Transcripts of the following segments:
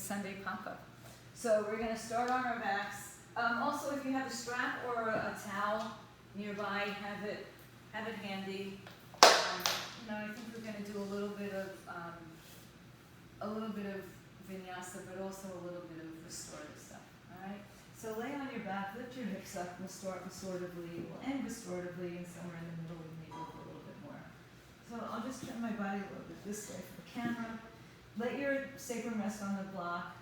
Sunday pop-up. So we're going to start on our backs. Also, if you have a strap or a towel nearby, have it handy. I think we're going to do a little bit of vinyasa, but also a little bit of restorative stuff. All right. So lay on your back, lift your hips up. We'll start restoratively. We'll end restoratively, and somewhere in the middle, we may go for a little bit more. So I'll just turn my body a little bit this way for the camera. Let your sacrum rest on the block.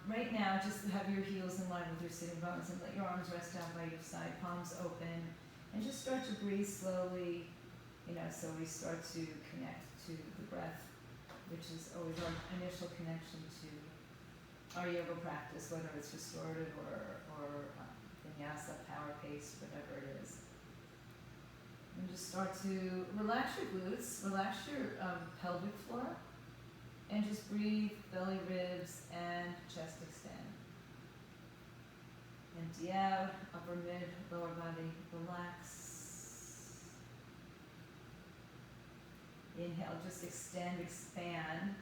Right now, just have your heels in line with your sitting bones, and let your arms rest down by your side, palms open, and just start to breathe slowly. So we start to connect to the breath, which is always our initial connection to our yoga practice, whether it's restorative or vinyasa, power pace, whatever it is. And just start to relax your glutes, relax your pelvic floor, and just breathe, belly, ribs, and chest extend. Empty out, upper, mid, lower body, relax. Inhale, just extend, expand.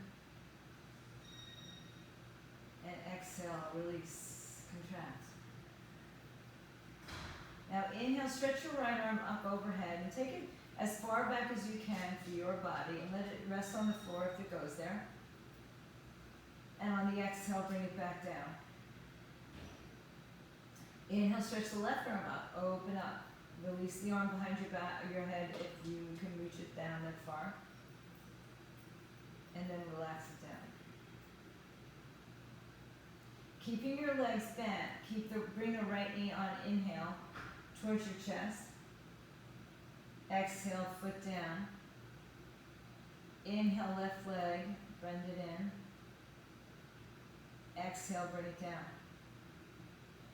And exhale, release, contract. Now inhale, stretch your right arm up overhead and take it as far back as you can for your body and let it rest on the floor if it goes there. And on the exhale, bring it back down. Inhale, stretch the left arm up, open up. Release the arm behind your head if you can reach it down that far. And then relax it down. Keeping your legs bent, bring the right knee on inhale towards your chest. Exhale, foot down. Inhale, left leg, bend it in. Exhale, bring it down.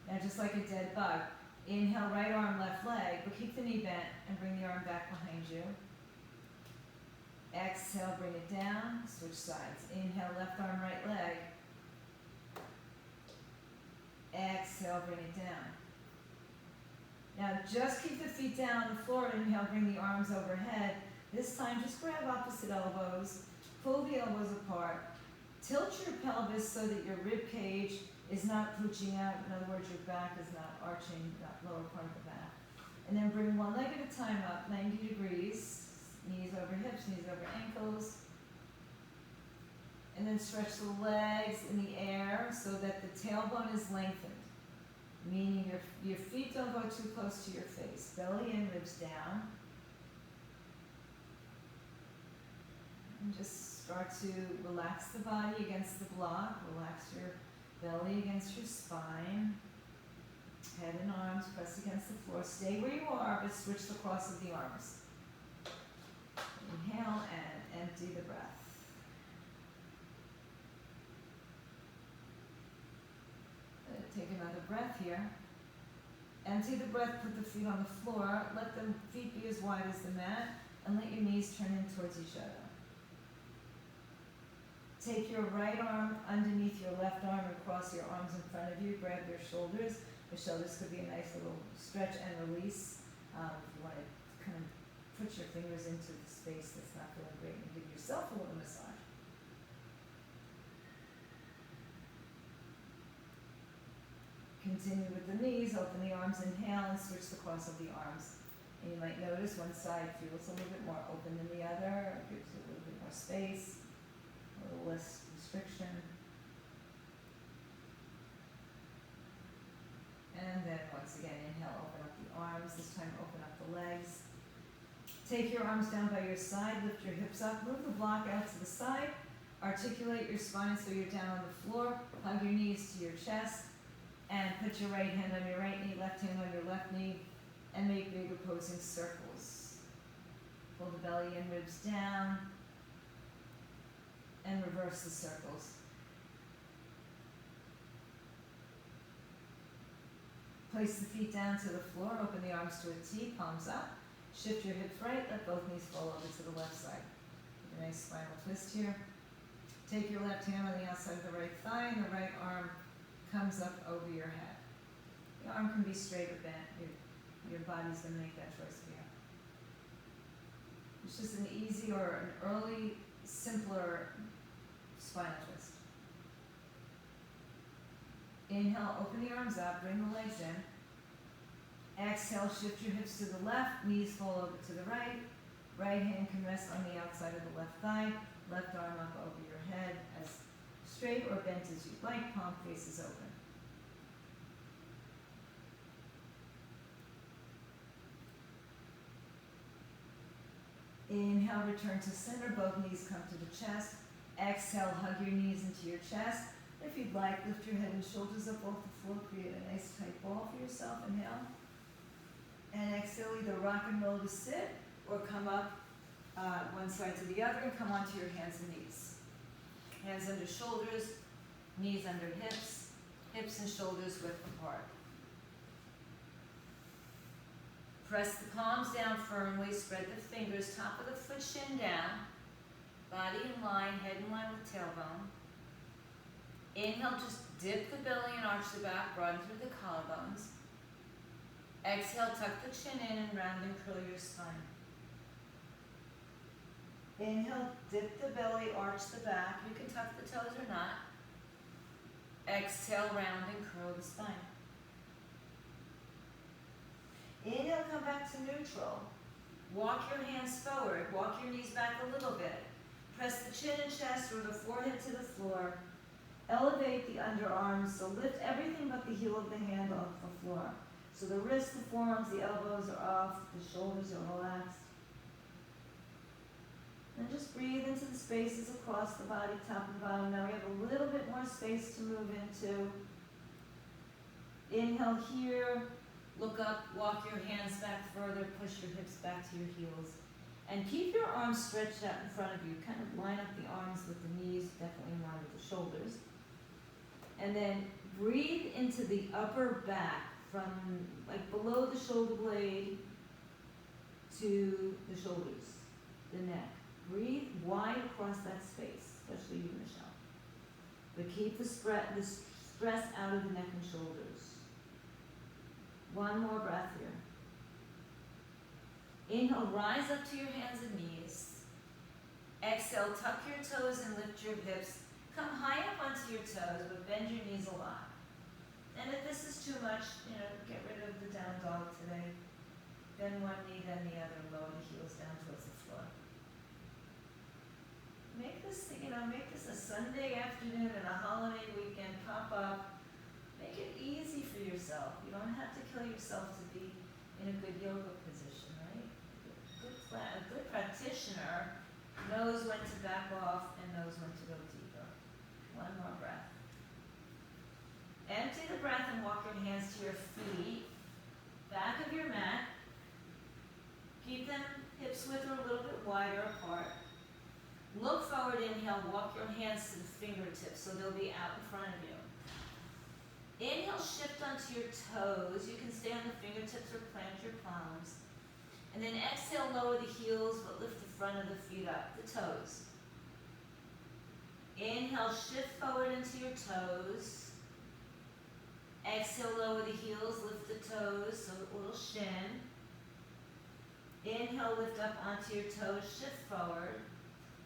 Now just like a dead bug, inhale, right arm, left leg, but keep the knee bent and bring the arm back behind you. Exhale, bring it down, switch sides. Inhale, left arm, right leg. Exhale, bring it down. Now just keep the feet down on the floor. Inhale, bring the arms overhead. This time just grab opposite elbows, pull the elbows apart. Tilt your pelvis so that your rib cage is not pooching out. In other words, your back is not arching, that lower part of the back. And then bring one leg at a time up, 90 degrees. Knees over hips, knees over ankles. And then stretch the legs in the air so that the tailbone is lengthened. Meaning your feet don't go too close to your face. Belly in, ribs down. And just start to relax the body against the block. Relax your belly against your spine. Head and arms press against the floor. Stay where you are, but switch the cross of the arms. Inhale and empty the breath. Take another breath here. Empty the breath, put the feet on the floor. Let the feet be as wide as the mat, and let your knees turn in towards each other. Take your right arm underneath your left arm and cross your arms in front of you. Grab your shoulders. The shoulders could be a nice little stretch and release. If you want to kind of put your fingers into the space that's not feeling great and give yourself a little massage. Continue with the knees, open the arms, inhale, and switch the cross of the arms. And you might notice one side feels a little bit more open than the other, it gives you a little bit more space, a little less restriction. And then once again, inhale, open up the arms, this time open up the legs. Take your arms down by your side, lift your hips up, move the block out to the side, articulate your spine so you're down on the floor, hug your knees to your chest, and put your right hand on your right knee, left hand on your left knee, and make big opposing circles. Pull the belly and ribs down, and reverse the circles. Place the feet down to the floor, open the arms to a T, palms up. Shift your hips right, let both knees fall over to the left side. A nice spinal twist here. Take your left hand on the outside of the right thigh, and the right arm comes up over your head. The arm can be straight or bent. Your body's going to make that choice for you. It's just an easy or an early, simpler spinal twist. Inhale, open the arms up, bring the legs in. Exhale, shift your hips to the left, knees fall over to the right. Right hand can rest on the outside of the left thigh. Left arm up over your head, as straight or bent as you'd like, palm faces open. Inhale, return to center, both knees come to the chest. Exhale, hug your knees into your chest. If you'd like, lift your head and shoulders up off the floor, create a nice tight ball for yourself. Inhale. And exhale, either rock and roll to sit or come up one side to the other and come onto your hands and knees. Hands under shoulders, knees under hips, hips and shoulders width apart. Press the palms down firmly, spread the fingers, top of the foot, shin down, body in line, head in line with tailbone. Inhale, just dip the belly and arch the back, broaden through the collarbones. Exhale, tuck the chin in and round and curl your spine. Inhale, dip the belly, arch the back. You can tuck the toes or not. Exhale, round and curl the spine. Inhale, come back to neutral. Walk your hands forward. Walk your knees back a little bit. Press the chin and chest or the forehead to the floor. Elevate the underarms, so lift everything but the heel of the hand off the floor. So the wrists, the forearms, the elbows are off, the shoulders are relaxed. And just breathe into the spaces across the body, top and bottom. Now we have a little bit more space to move into. Inhale here, look up, walk your hands back further, push your hips back to your heels. And keep your arms stretched out in front of you. Kind of line up the arms with the knees, definitely in line with the shoulders. And then breathe into the upper back from like below the shoulder blade to the shoulders, the neck. Breathe wide across that space, especially you, Michelle. But keep the stress out of the neck and shoulders. One more breath here. Inhale, rise up to your hands and knees. Exhale, tuck your toes and lift your hips. Come high up onto your toes, but bend your knees a lot. And if this is too much, get rid of the down dog today. Bend one knee, then the other, lower the heels down towards the floor. Make this, make this a Sunday afternoon and a holiday weekend. Pop up. Make it easy for yourself. You don't have to kill yourself to be in a good yoga position, right? A good practitioner knows when to back off and knows when to go deeper. One more breath. Empty the breath and walk your hands to your feet, back of your mat. Keep them hips width or a little bit wider apart. Look forward, inhale, walk your hands to the fingertips so they'll be out in front of you. Inhale, shift onto your toes. You can stay on the fingertips or plant your palms. And then exhale, lower the heels, but lift the front of the feet up, the toes. Inhale, shift forward into your toes. Exhale, lower the heels, lift the toes, so a little shin. Inhale, lift up onto your toes, shift forward.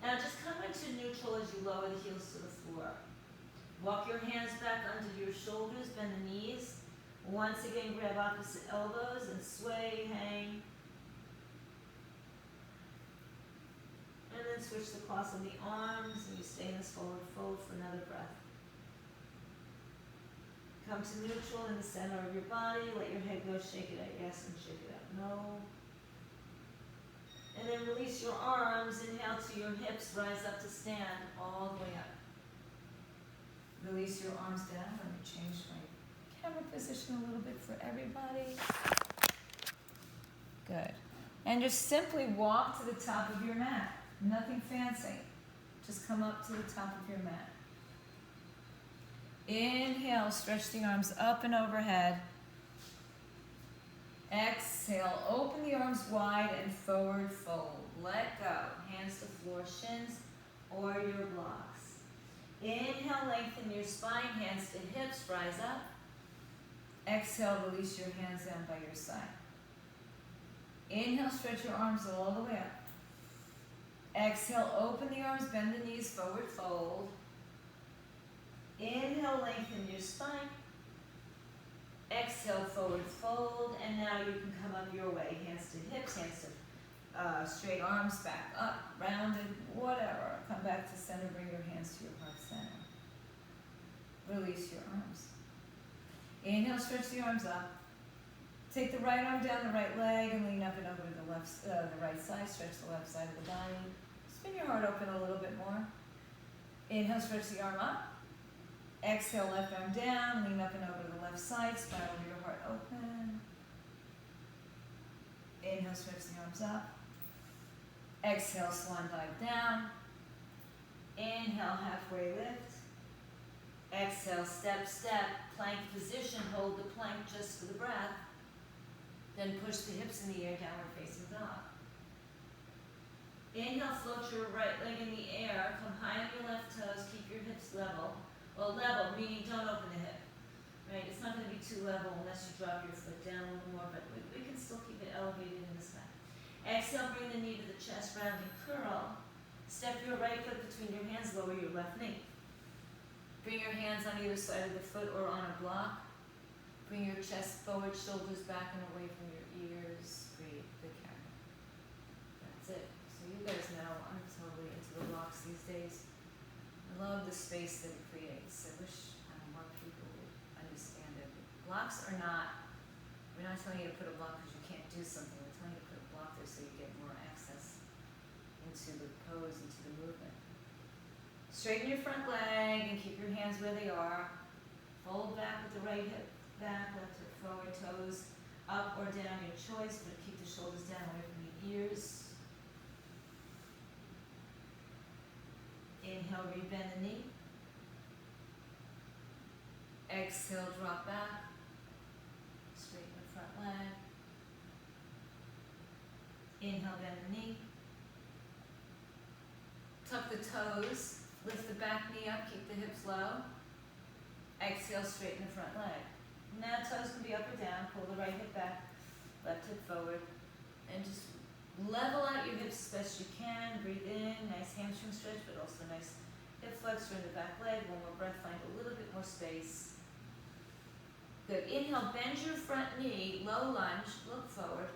Now just come into neutral as you lower the heels to the floor. Walk your hands back under your shoulders, bend the knees. Once again, grab opposite elbows and sway, hang. And then switch the cross of the arms and you stay in this forward fold for another breath. Come to neutral in the center of your body. Let your head go, shake it out yes and shake it out no. And then release your arms, inhale to your hips, rise up to stand all the way up. Release your arms down. Let me change my camera position a little bit for everybody. Good. And just simply walk to the top of your mat. Nothing fancy. Just come up to the top of your mat. Inhale, stretch the arms up and overhead. Exhale, open the arms wide and forward fold. Let go. Hands to floor, shins or your blocks. Inhale, lengthen your spine, hands to hips, rise up. Exhale, release your hands down by your side. Inhale, stretch your arms all the way up. Exhale, open the arms, bend the knees, forward fold. Inhale, lengthen your spine. Exhale, forward fold, and now you can come up your way. Hands to hips, hands to straight arms, back up, rounded, whatever. Come back to center, bring your hands to your heart center. Release your arms. Inhale, stretch the arms up. Take the right arm down the right leg and lean up and over to the right side. Stretch the left side of the body. Spin your heart open a little bit more. Inhale, stretch the arm up. Exhale, left arm down, lean up and over to the left side, spiral your heart open. Inhale, stretch the arms up. Exhale, swan dive down. Inhale, halfway lift. Exhale, step, step, plank position, hold the plank just for the breath. Then push the hips in the air, downward facing dog. Inhale, float your right leg in the air, come high on your left toes, keep your hips level. Well, level, meaning don't open the hip, right? It's not going to be too level unless you drop your foot down a little more, but we can still keep it elevated in the sky. Exhale, bring the knee to the chest, rounding curl. Step your right foot between your hands, lower your left knee. Bring your hands on either side of the foot or on a block. Bring your chest forward, shoulders back and away from your ears. Breathe the camera. That's it. So you guys know I'm totally into the blocks these days. I love the space that it creates. I wish more people would understand it. Blocks are not, we're not telling you to put a block because you can't do something. We're telling you to put a block there so you get more access into the pose, into the movement. Straighten your front leg and keep your hands where they are. Fold back with the right hip back, left hip forward, toes up or down, your choice, but keep the shoulders down away from the ears. Inhale, rebend the knee. Exhale, drop back. Straighten the front leg. Inhale, bend the knee. Tuck the toes. Lift the back knee up, keep the hips low. Exhale, straighten the front leg. Now toes can be up or down. Pull the right hip back, left hip forward. And just level out your hips as best you can. Breathe in, nice hamstring stretch, but also nice hip flexor in the back leg. One more breath, find a little bit more space. Good. Inhale, bend your front knee, low lunge, look forward.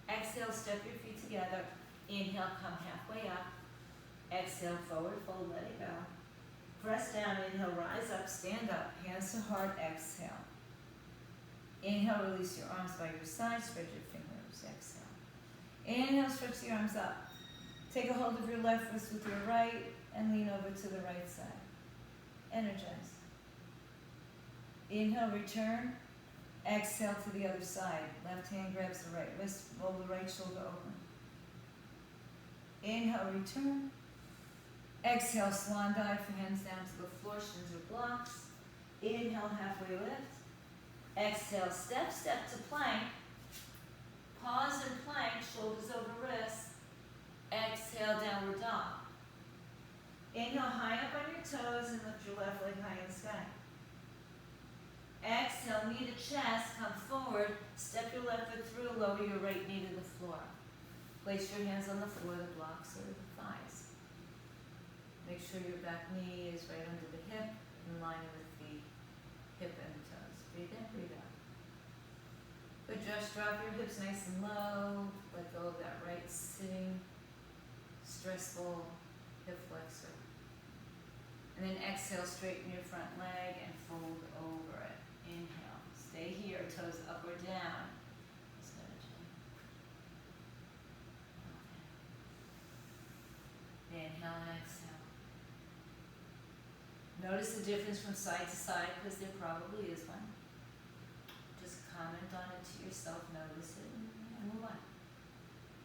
Exhale, step your feet together. Inhale, come halfway up. Exhale, forward fold, let it go. Press down, inhale, rise up, stand up, hands to heart, exhale. Inhale, release your arms by your side, spread your fingers, exhale. Inhale, stretch the arms up. Take a hold of your left wrist with your right and lean over to the right side. Energize. Inhale, return. Exhale to the other side. Left hand grabs the right wrist, roll the right shoulder open. Inhale, return. Exhale, swan dive, hands down to the floor, shins or blocks. Inhale, halfway lift. Exhale, step, step to plank. Pause and plank, shoulders over wrists. Exhale, downward dog. Inhale, high up on your toes and lift your left leg high in the sky. Exhale, knee to chest, come forward. Step your left foot through, lower your right knee to the floor. Place your hands on the floor, the blocks or the thighs. Make sure your back knee is right under the hip, in line with the hip and the toes. Breathe in, breathe out. Good, Josh, drop your hips nice and low. Let go of that right sitting, stressful hip flexor. And then exhale, straighten your front leg and fold over it. Inhale, stay here, toes up or down. Just gently. Okay. Inhale and exhale. Notice the difference from side to side, because there probably is one. Just comment on it to yourself, notice it, and move on.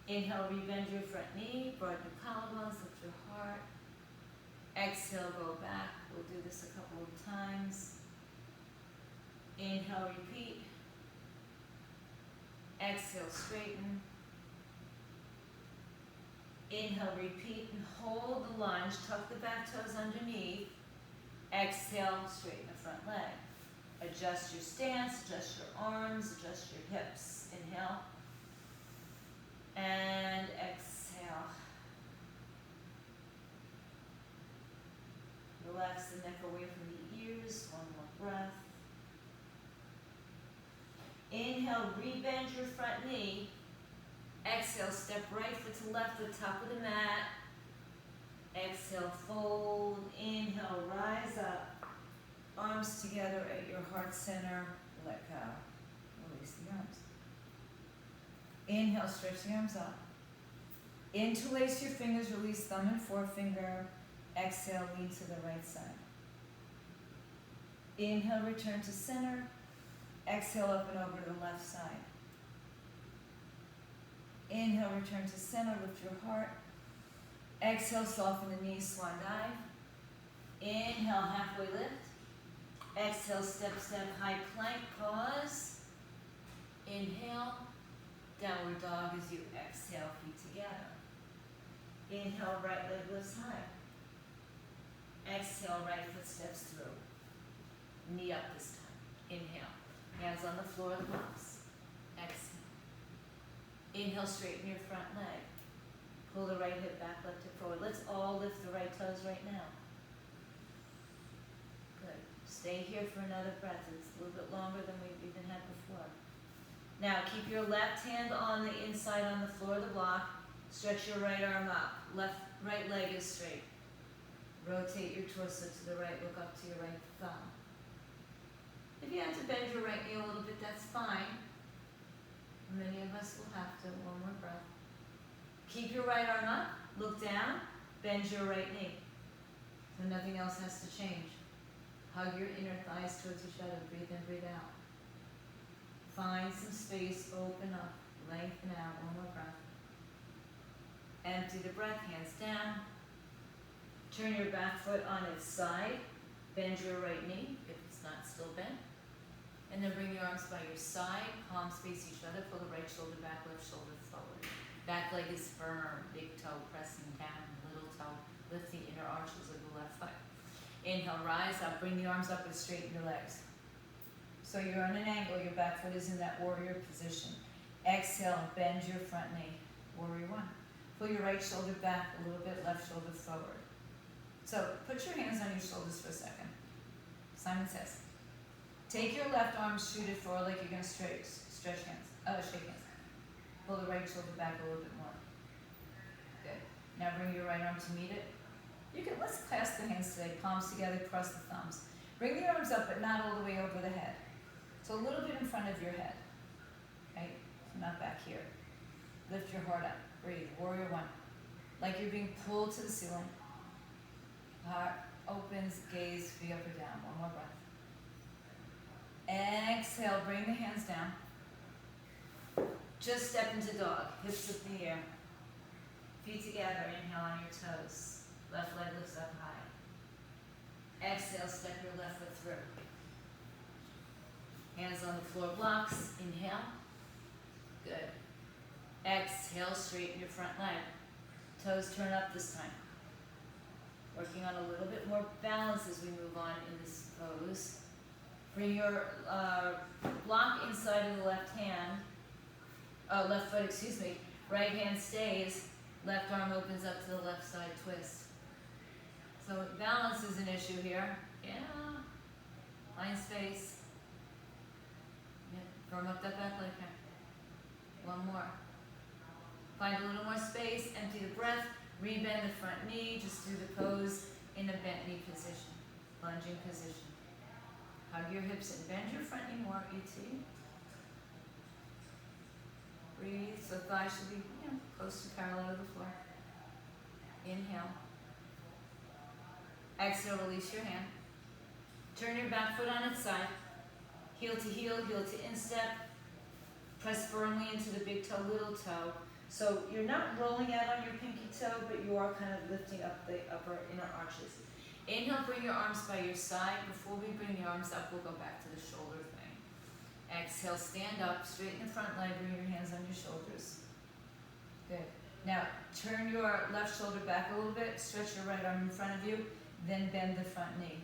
Inhale, rebend your front knee, broaden your collarbones, lift your heart. Exhale, go back. We'll do this a couple of times. Inhale, repeat. Exhale, straighten. Inhale, repeat, and hold the lunge. Tuck the back toes underneath. Exhale, straighten the front leg. Adjust your stance, adjust your arms, adjust your hips. Inhale. And exhale. Relax the neck away from the ears. One more breath. Inhale, rebend your front knee. Exhale, step right foot to left, the top of the mat. Exhale, fold. Inhale, rise up. Arms together at your heart center. Let go. Release the arms. Inhale, stretch the arms up. Interlace your fingers, release thumb and forefinger. Exhale, lean to the right side. Inhale, return to center. Exhale, up and over to the left side. Inhale, return to center, lift your heart. Exhale, soften the knees, swan dive. Inhale, halfway lift. Exhale, step, step, high plank, pause. Inhale, downward dog as you exhale, feet together. Inhale, right leg lifts high. Exhale, right foot steps through. Knee up this time. Inhale, hands on the floor of the blocks. Exhale. Inhale, straighten your front leg. Pull the right hip back, left hip forward. Let's all lift the right toes right now. Good. Stay here for another breath. It's a little bit longer than we've even had before. Now, keep your left hand on the inside on the floor of the block. Stretch your right arm up. Right leg is straight. Rotate your torso to the right. Look up to your right thumb. If you have to bend your right knee a little bit, that's fine. Many of us will have to. One more breath. Keep your right arm up. Look down. Bend your right knee. So nothing else has to change. Hug your inner thighs towards each other. Breathe in, breathe out. Find some space. Open up. Lengthen out. One more breath. Empty the breath. Hands down. Turn your back foot on its side. Bend your right knee if it's not still bent. And then bring your arms by your side. Palms face each other. Pull the right shoulder back, left shoulder forward. Back leg is firm. Big toe pressing down. Little toe. Lift the inner arches of the left foot. Inhale, rise up. Bring the arms up and straighten your legs. So you're on an angle. Your back foot is in that warrior position. Exhale, bend your front knee. Warrior one. Pull your right shoulder back a little bit. Left shoulder forward. So put your hands on your shoulders for a second. Simon says. Take your left arm, shoot it forward like you're going to shake hands. Pull the right shoulder back a little bit more. Good. Now bring your right arm to meet it. Let's clasp the hands today, palms together, cross the thumbs. Bring the arms up, but not all the way over the head. So a little bit in front of your head. Right? So not back here. Lift your heart up. Breathe. Warrior one. Like you're being pulled to the ceiling. Heart opens, gaze, feet up or down. One more breath. Exhale, bring the hands down. Just step into dog. Hips up in the air. Feet together. Inhale on your toes. Left leg lifts up high. Exhale, step your left foot through. Hands on the floor blocks. Inhale. Good. Exhale, straighten your front leg. Toes turn up this time. Working on a little bit more balance as we move on in this pose. Bring your block inside of the left foot, Right hand stays, left arm opens up to the left side twist. So balance is an issue here. Yeah. Find space. Yeah. Firm up that back leg here. One more. Find a little more space, empty the breath, rebend the front knee, just do the pose in a bent knee position, lunging position. Hug your hips and bend your front knee more, ET. Breathe, so thighs should be close to parallel to the floor. Inhale. Exhale, release your hand. Turn your back foot on its side. Heel to instep. Press firmly into the big toe, little toe. So you're not rolling out on your pinky toe, but you are kind of lifting up the upper inner arches. Inhale, bring your arms by your side. Before we bring the arms up, we'll go back to the shoulder thing. Exhale, stand up, straighten the front leg, bring your hands on your shoulders. Good. Now, turn your left shoulder back a little bit, stretch your right arm in front of you, then bend the front knee.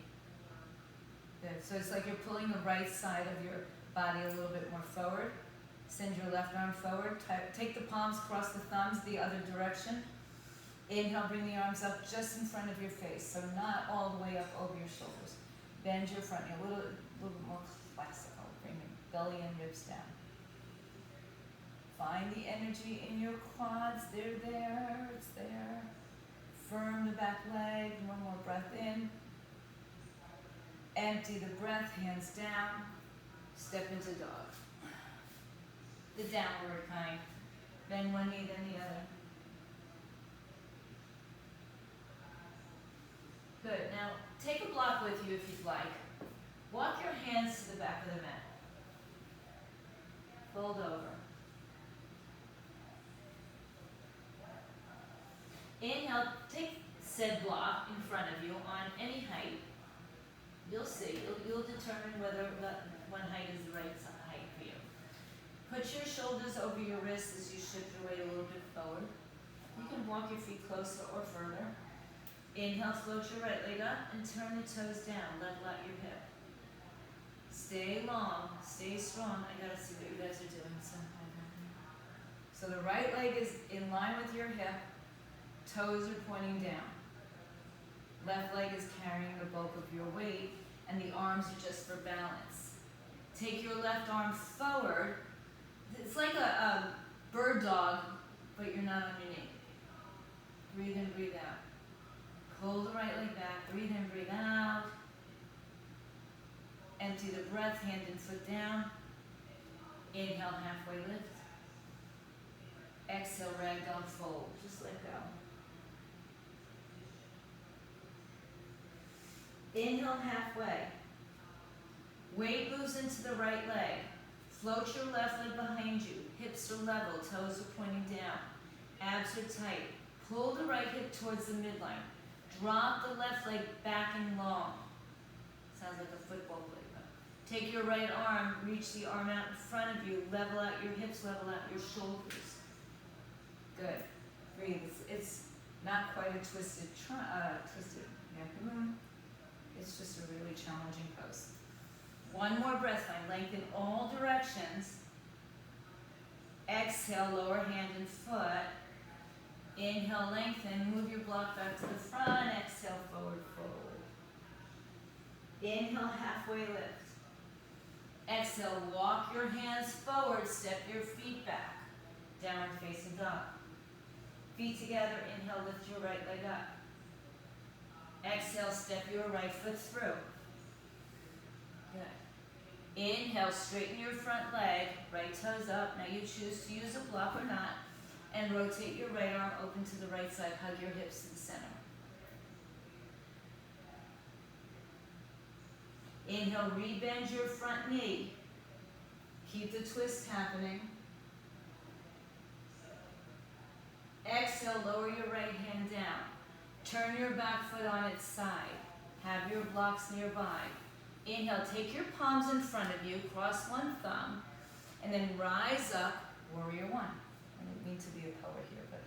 Good. So it's like you're pulling the right side of your body a little bit more forward. Send your left arm forward. Take the palms, cross the thumbs the other direction. Inhale, bring the arms up just in front of your face, so not all the way up over your shoulders. Bend your front knee, a little bit more classical. Bring your belly and ribs down. Find the energy in your quads. They're there. It's there. Firm the back leg. One more breath in. Empty the breath, hands down. Step into dog. The downward kind. Bend one knee, then the other. Good. Now, take a block with you if you'd like. Walk your hands to the back of the mat. Fold over. Inhale, take said block in front of you on any height. You'll see. You'll determine whether one height is the right height for you. Put your shoulders over your wrists as you shift your weight a little bit forward. You can walk your feet closer or further. Inhale, float your right leg up and turn the toes down. Level out your hip. Stay long, stay strong. I gotta see what you guys are doing. So the right leg is in line with your hip. Toes are pointing down. Left leg is carrying the bulk of your weight, and the arms are just for balance. Take your left arm forward. It's like a bird dog, but you're not on your knee. Breathe in, breathe out. Pull the right leg back. Breathe in, breathe out. Empty the breath, hand and foot down. Inhale, halfway lift. Exhale, ragdoll fold. Just let go. Inhale, halfway. Weight moves into the right leg. Float your left leg behind you. Hips are level, toes are pointing down. Abs are tight. Pull the right hip towards the midline. Drop the left leg back and long. Sounds like a football play, but take your right arm, reach the arm out in front of you, level out your hips, level out your shoulders. Good. Breathe. It's not quite a twisted abdomen. It's just a really challenging pose. One more breath, find length in all directions. Exhale, lower hand and foot. Inhale, lengthen, move your block back to the front. Exhale, forward fold. Inhale, halfway lift. Exhale, walk your hands forward, step your feet back. Downward facing dog. Feet together, inhale, lift your right leg up. Exhale, step your right foot through. Good. Inhale, straighten your front leg, right toes up. Now you choose to use a block or not, and rotate your right arm open to the right side. Hug your hips to the center. Inhale, rebend your front knee. Keep the twist happening. Exhale, lower your right hand down. Turn your back foot on its side. Have your blocks nearby. Inhale, take your palms in front of you, cross one thumb, and then rise up, warrior one. I didn't mean to be a poet here, but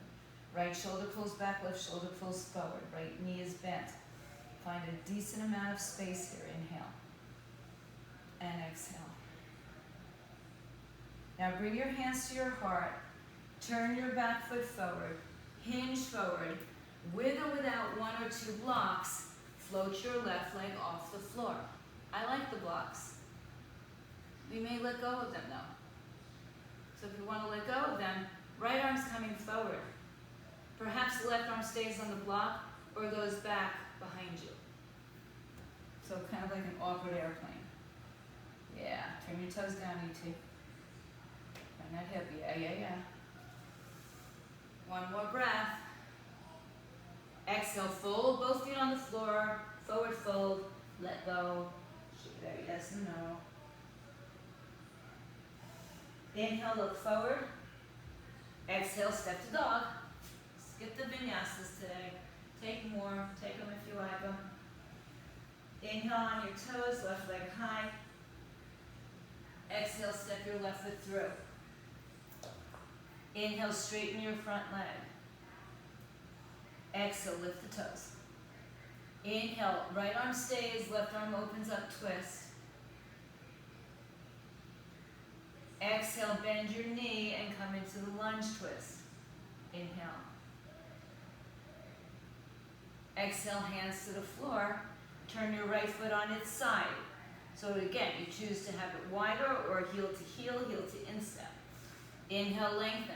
right shoulder pulls back, left shoulder pulls forward, right knee is bent. Find a decent amount of space here. Inhale and exhale. Now bring your hands to your heart. Turn your back foot forward. Hinge forward. With or without one or two blocks, float your left leg off the floor. I like the blocks. We may let go of them though. So if you want to let go of them, right arm's coming forward. Perhaps the left arm stays on the block or goes back behind you. So kind of like an awkward airplane. Yeah, turn your toes down, E.T. Turn that hip, yeah. One more breath. Exhale, fold both feet on the floor, forward fold, let go, shake it out, yes and no. Inhale, look forward. Exhale, step to dog. Skip the vinyasas today. Take more, take them if you like them. Inhale on your toes, left leg high. Exhale, step your left foot through. Inhale, straighten your front leg. Exhale, lift the toes. Inhale, right arm stays, left arm opens up, twist. Exhale, bend your knee and come into the lunge twist. Inhale. Exhale, hands to the floor. Turn your right foot on its side. So again, you choose to have it wider or heel to heel to instep. Inhale, lengthen.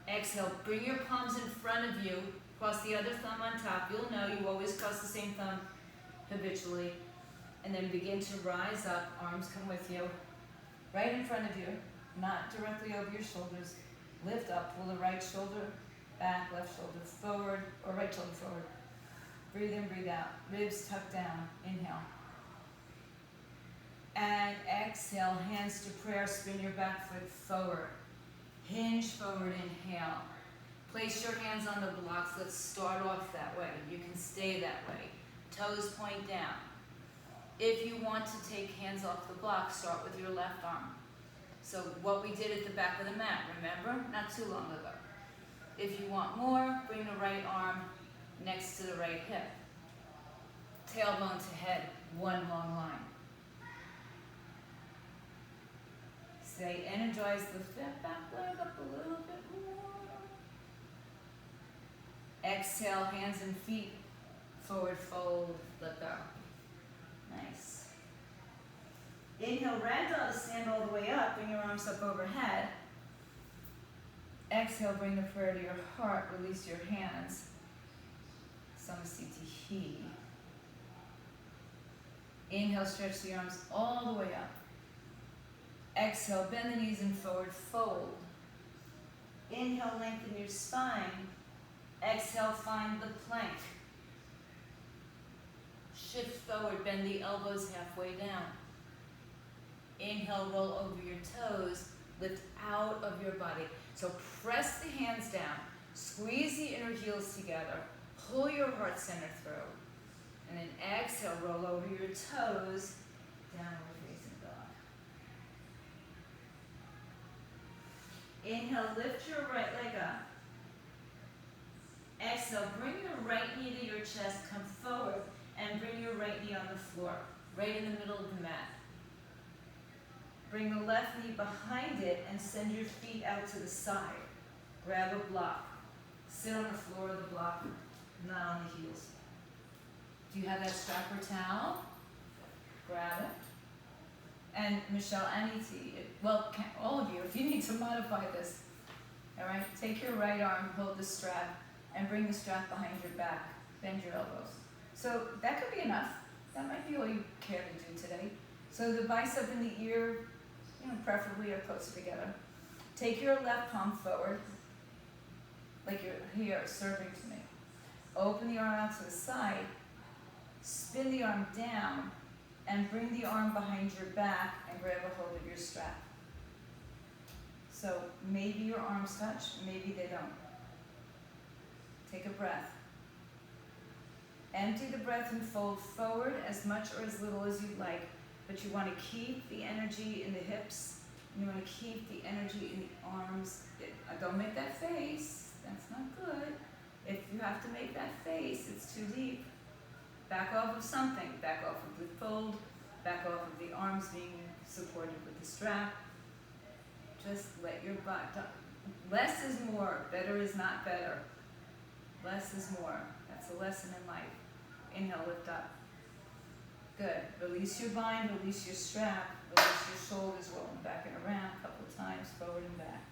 Exhale, bring your palms in front of you. Cross the other thumb on top. You'll know you always cross the same thumb habitually. And then begin to rise up. Arms come with you. Right in front of you, not directly over your shoulders. Lift up, pull the right shoulder back, left shoulder forward, or right shoulder forward. Breathe in, breathe out. Ribs tucked down. Inhale. And exhale, hands to prayer. Spin your back foot forward. Hinge forward, inhale. Place your hands on the blocks. Let's start off that way. You can stay that way. Toes point down. If you want to take hands off the block, start with your left arm. So what we did at the back of the mat, remember? Not too long ago. If you want more, bring the right arm next to the right hip. Tailbone to head, one long line. Stay energized, lift that back leg up a little bit more. Exhale, hands and feet, forward fold, let go. Nice. Inhale, ragdoll to stand all the way up, bring your arms up overhead. Exhale, bring the prayer to your heart, release your hands. Samasthiti He. Inhale, stretch the arms all the way up. Exhale, bend the knees and forward fold. Inhale, lengthen your spine. Exhale, find the plank. Shift forward, bend the elbows halfway down. Inhale, roll over your toes, lift out of your body. So press the hands down, squeeze the inner heels together, pull your heart center through, and then exhale, roll over your toes, downward facing dog. Inhale, lift your right leg up. Exhale, bring your right knee to your chest, come forward, and bring your right knee on the floor, right in the middle of the mat. Bring the left knee behind it and send your feet out to the side. Grab a block. Sit on the floor of the block, not on the heels. Do you have that strap or towel? Grab it. And Michelle, Annie, well, all of you, if you need to modify this, all right, take your right arm, hold the strap, and bring the strap behind your back. Bend your elbows. So that could be enough. That might be all you care to do today. So the bicep and the ear, preferably are closer together. Take your left palm forward, like you're here, serving to me. Open the arm out to the side, spin the arm down, and bring the arm behind your back and grab a hold of your strap. So maybe your arms touch, maybe they don't. Take a breath. Empty the breath and fold forward as much or as little as you'd like, but you want to keep the energy in the hips, and you want to keep the energy in the arms. Don't make that face, that's not good. If you have to make that face, it's too deep. Back off of something, back off of the fold, back off of the arms being supported with the strap. Just let your butt, less is more, better is not better. Less is more, that's a lesson in life. Inhale, lift up. Good. Release your bind, release your strap, release your shoulders, rolling back and around a couple of times, forward and back.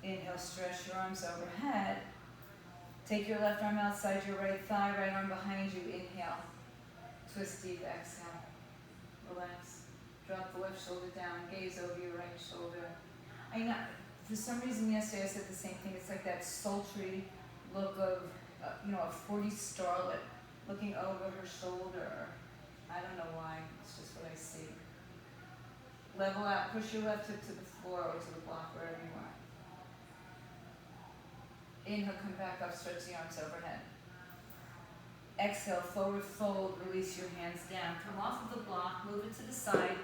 Inhale, stretch your arms overhead. Take your left arm outside your right thigh, right arm behind you. Inhale. Twist deep, exhale. Relax. Drop the left shoulder down, gaze over your right shoulder. I know, for some reason yesterday I said the same thing. It's like that sultry look of, a 40 starlet looking over her shoulder. I don't know why, it's just what I see. Level out, push your left hip to the floor or to the block, wherever you are. Inhale, come back up, stretch the arms overhead. Exhale, forward fold, release your hands down. Come off of the block, move it to the side.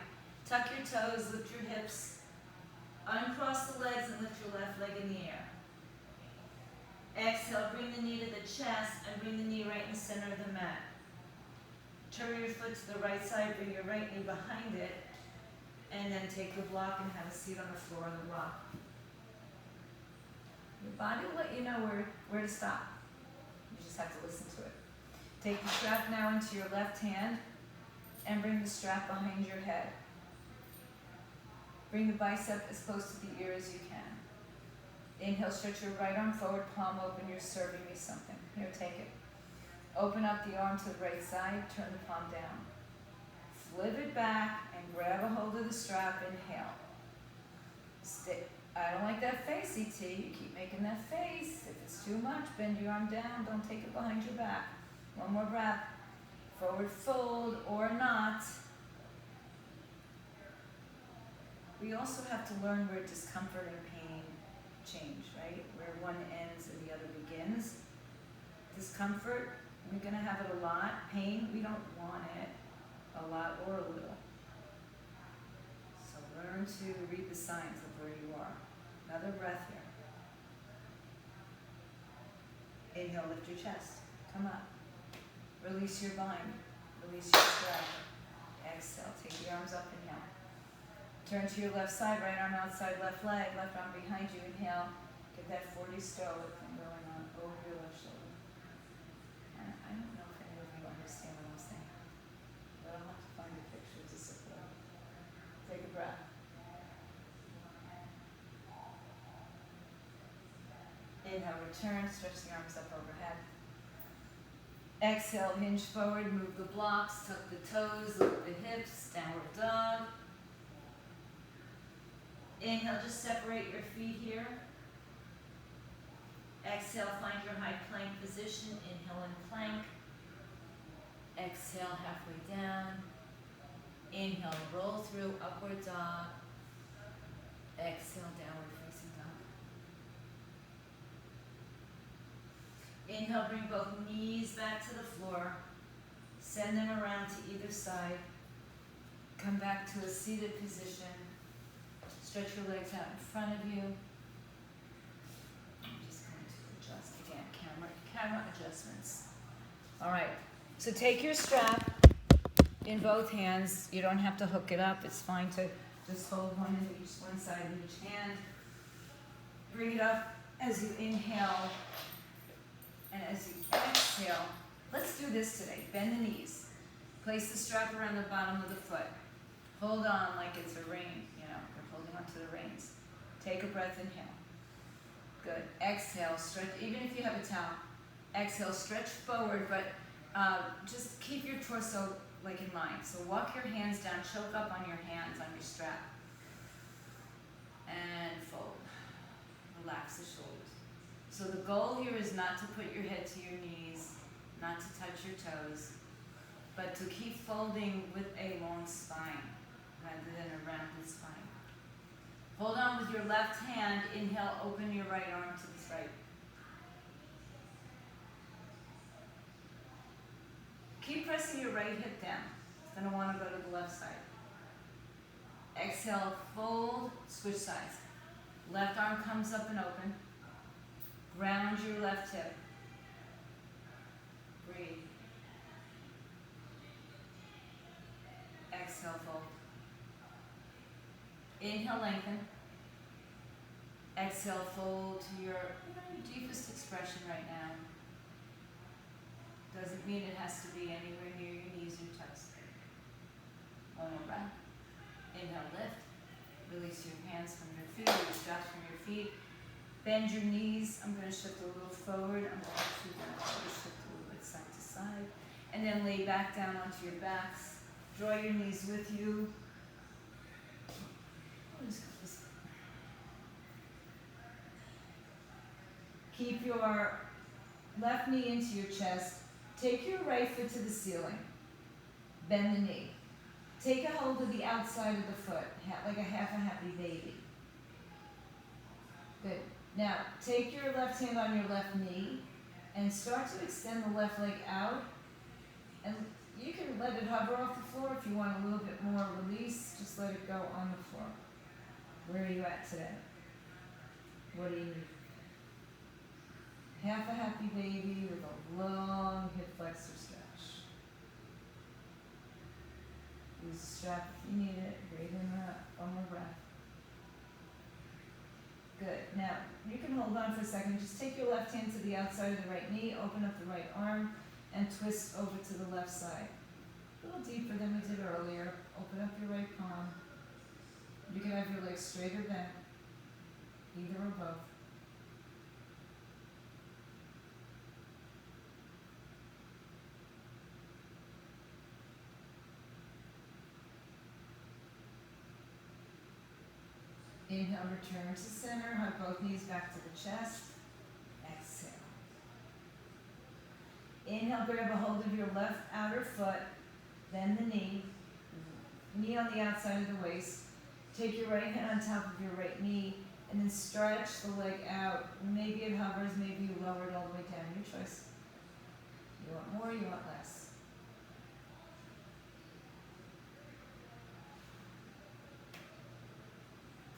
Tuck your toes, lift your hips. Uncross the legs and lift your left leg in the air. Exhale, bring the knee to the chest and bring the knee right in the center of the mat. Turn your foot to the right side, bring your right knee behind it, and then take the block and have a seat on the floor of the block. Your body will let you know where to stop. You just have to listen to it. Take the strap now into your left hand and bring the strap behind your head. Bring the bicep as close to the ear as you can. Inhale, stretch your right arm forward, palm open, you're serving me something. Here, take it. Open up the arm to the right side, turn the palm down. Flip it back and grab a hold of the strap, inhale. Stay. I don't like that face, ET. You keep making that face. If it's too much, bend your arm down, don't take it behind your back. One more breath. Forward fold or not. We also have to learn where discomfort and pain change, right? Where one ends and the other begins. Discomfort, we're gonna have it a lot. Pain, we don't want it a lot or a little. So learn to read the signs of where you are. Another breath here. Inhale, lift your chest. Come up. Release your bind. Release your strap. Exhale, take the arms up, inhale. Turn to your left side, right arm outside, left leg, left arm behind you, inhale. Get that 40 stoic thing going on over your left shoulder. I don't know if any of you understand what I'm saying, but I'll have to find a picture to support. Take a breath. Inhale, return, stretch the arms up overhead. Exhale, hinge forward, move the blocks, tuck the toes, lift the hips, downward dog. Inhale, just separate your feet here. Exhale, find your high plank position. Inhale and plank. Exhale, halfway down. Inhale, roll through, upward dog. Exhale, downward facing dog. Inhale, bring both knees back to the floor. Send them around to either side. Come back to a seated position. Stretch your legs out in front of you. I'm just going to adjust again, camera adjustments. All right, so take your strap in both hands. You don't have to hook it up. It's fine to just hold one side of each hand. Bring it up as you inhale and as you exhale. Let's do this today. Bend the knees. Place the strap around the bottom of the foot. Hold on like it's a rein. Holding onto the reins. Take a breath, inhale. Good. Exhale, stretch, even if you have a towel. Exhale, stretch forward, but just keep your torso like in line. So walk your hands down, choke up on your hands, on your strap. And fold. Relax the shoulders. So the goal here is not to put your head to your knees, not to touch your toes, but to keep folding with a long spine rather than a rounded spine. Hold on with your left hand. Inhale, open your right arm to the right. Keep pressing your right hip down. It's going to want to go to the left side. Exhale, fold, switch sides. Left arm comes up and open. Ground your left hip. Breathe. Exhale, fold. Inhale, lengthen. Exhale, fold to your deepest expression right now. Doesn't mean it has to be anywhere near your knees or toes. One more breath. Inhale, lift. Release your hands from your feet, your straps from your feet. Bend your knees. I'm going to shift a little forward. I'm actually going to shift a little bit side to side. And then lay back down onto your backs. Draw your knees with you. Keep your left knee into your chest. Take your right foot to the ceiling. Bend the knee. Take a hold of the outside of the foot, like a half a happy baby. Good. Now, take your left hand on your left knee and start to extend the left leg out. And you can let it hover off the floor if you want a little bit more release. Just let it go on the floor. Where are you at today? What do you need? Half a happy baby with a long hip flexor stretch. Use the strap if you need it. Breathe in that. One more breath. Good. Now, you can hold on for a second. Just take your left hand to the outside of the right knee, open up the right arm, and twist over to the left side. A little deeper than we did earlier. Open up your right palm. You can have your legs straight or bent, either or both. Inhale, return to center, hug both knees back to the chest. Exhale. Inhale, grab a hold of your left outer foot, then the knee on the outside of the waist. Take your right hand on top of your right knee, and then stretch the leg out. Maybe it hovers, maybe you lower it all the way down, your choice. You want more, you want less.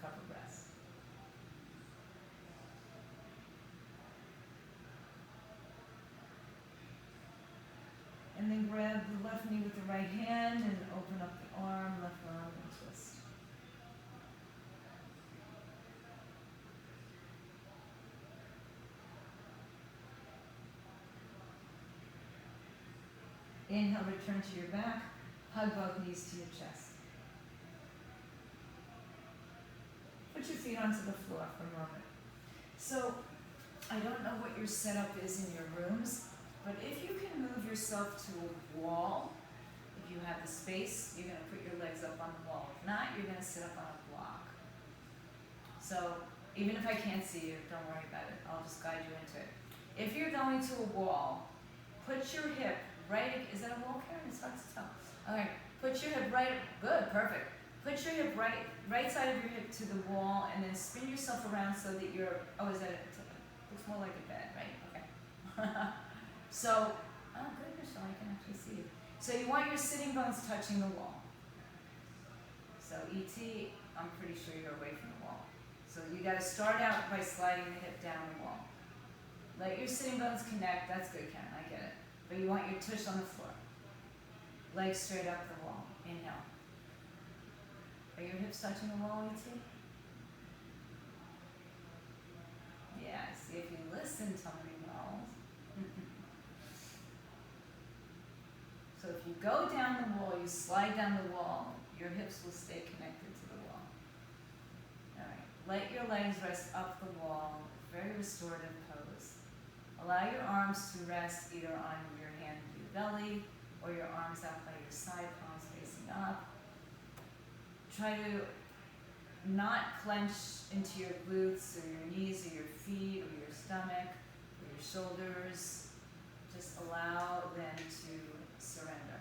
Couple breaths. And then grab the left knee with the right hand and open up the arm, left arm, and twist. Inhale, return to your back. Hug both knees to your chest. Put your feet onto the floor for a moment. So, I don't know what your setup is in your rooms, but if you can move yourself to a wall, if you have the space, you're going to put your legs up on the wall. If not, you're going to sit up on a block. So, even if I can't see you, don't worry about it. I'll just guide you into it. If you're going to a wall, put your hip right, is that a wall, Karen? It's hard to tell. Okay, put your hip right, good, perfect. Put your hip right side of your hip to the wall, and then spin yourself around so that you're, oh, is that it? Looks more like a bed, right? Okay. So, oh good, Michelle, I can actually see you. So you want your sitting bones touching the wall. So E.T., I'm pretty sure you're away from the wall. So you gotta start out by sliding the hip down the wall. Let your sitting bones connect, that's good, Karen, I get it. But you want your tush on the floor. Legs straight up the wall, inhale. Are your hips touching the wall, E.T.? Yeah, see if you listen, Tony Wells. So if you go down the wall, you slide down the wall, your hips will stay connected to the wall. Alright, let your legs rest up the wall, very restorative pose. Allow your arms to rest either on your hand to your belly, or your arms out by your side, palms facing up. Try to not clench into your glutes or your knees or your feet or your stomach or your shoulders. Just allow them to surrender.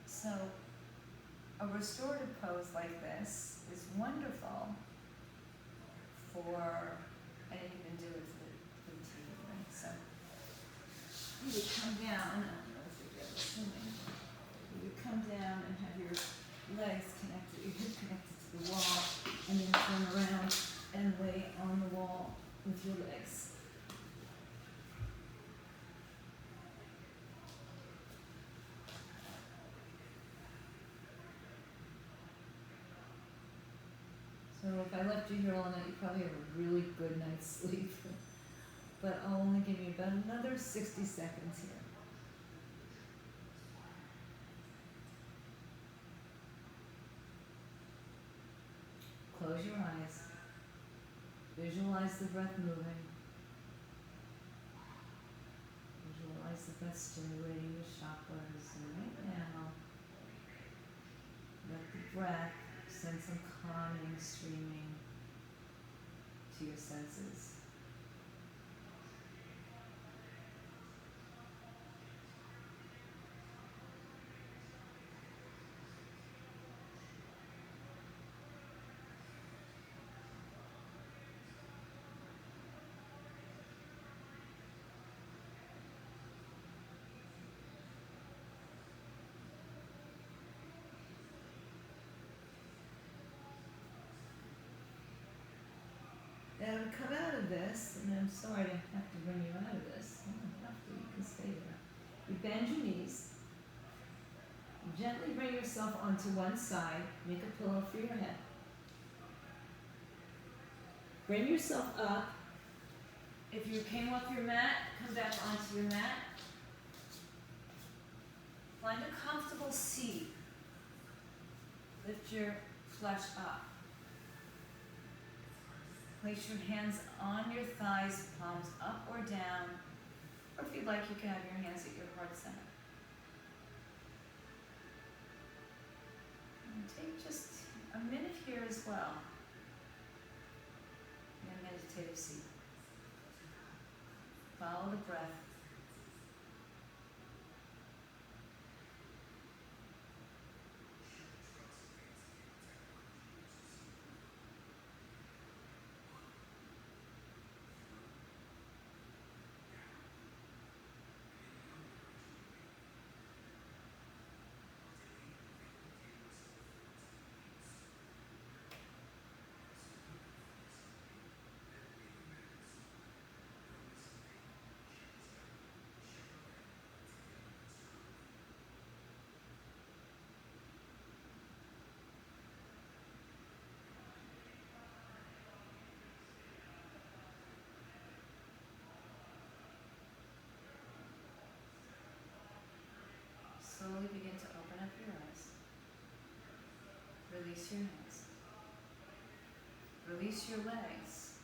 So, a restorative pose like this is wonderful for, I didn't even do it for the TV, right? So, you would come down, I don't know if you're listening, you would come down and have your legs connected, your hip connected to the wall, and then turn around and lay on the wall with your legs. So if I left you here all night, you probably have a really good night's sleep. But I'll only give you about another 60 seconds here. Close your eyes. Visualize the breath moving. Visualize the breath stimulating the chakras. And right now, let the breath send some calming, streaming to your senses. Now to come out of this, and I'm sorry to have to bring you out of this. You don't have to, you can stay there. You bend your knees. Gently bring yourself onto one side. Make a pillow for your head. Bring yourself up. If you came off your mat, come back onto your mat. Find a comfortable seat. Lift your flesh up. Place your hands on your thighs, palms up or down, or if you'd like, you can have your hands at your heart center. And take just a minute here as well in a meditative seat. Follow the breath. Slowly begin to open up your eyes. Release your hands. Release your legs.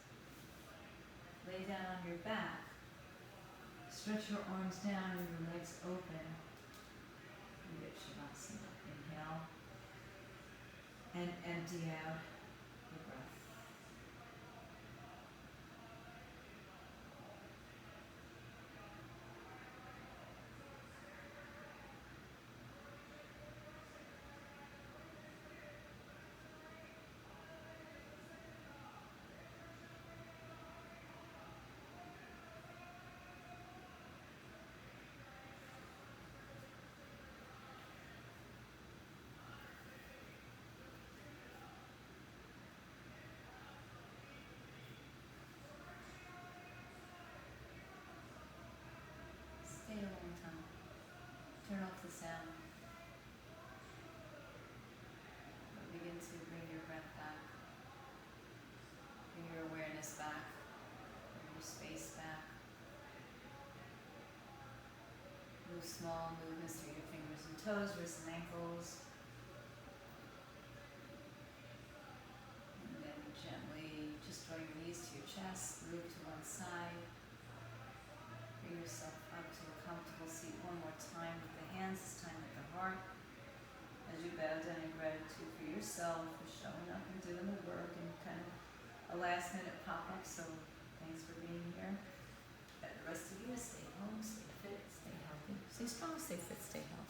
Lay down on your back. Stretch your arms down and your legs open. You get Shavasana. Inhale. And empty out your breath. Stay a long time. Turn off the sound. Begin to bring your breath back. Bring your awareness back. Bring your space back. Move small movements through your fingers and toes, wrists and ankles. And then gently just draw your knees to your chest, move to one side. Bring yourself up to a comfortable seat one more time with the hands, this time at the heart. As you bow down in gratitude for yourself, for showing up and doing the work and kind of a last minute pop up, so thanks for being here. And the rest of you, stay home, stay fit, stay healthy, stay strong, stay fit, stay healthy.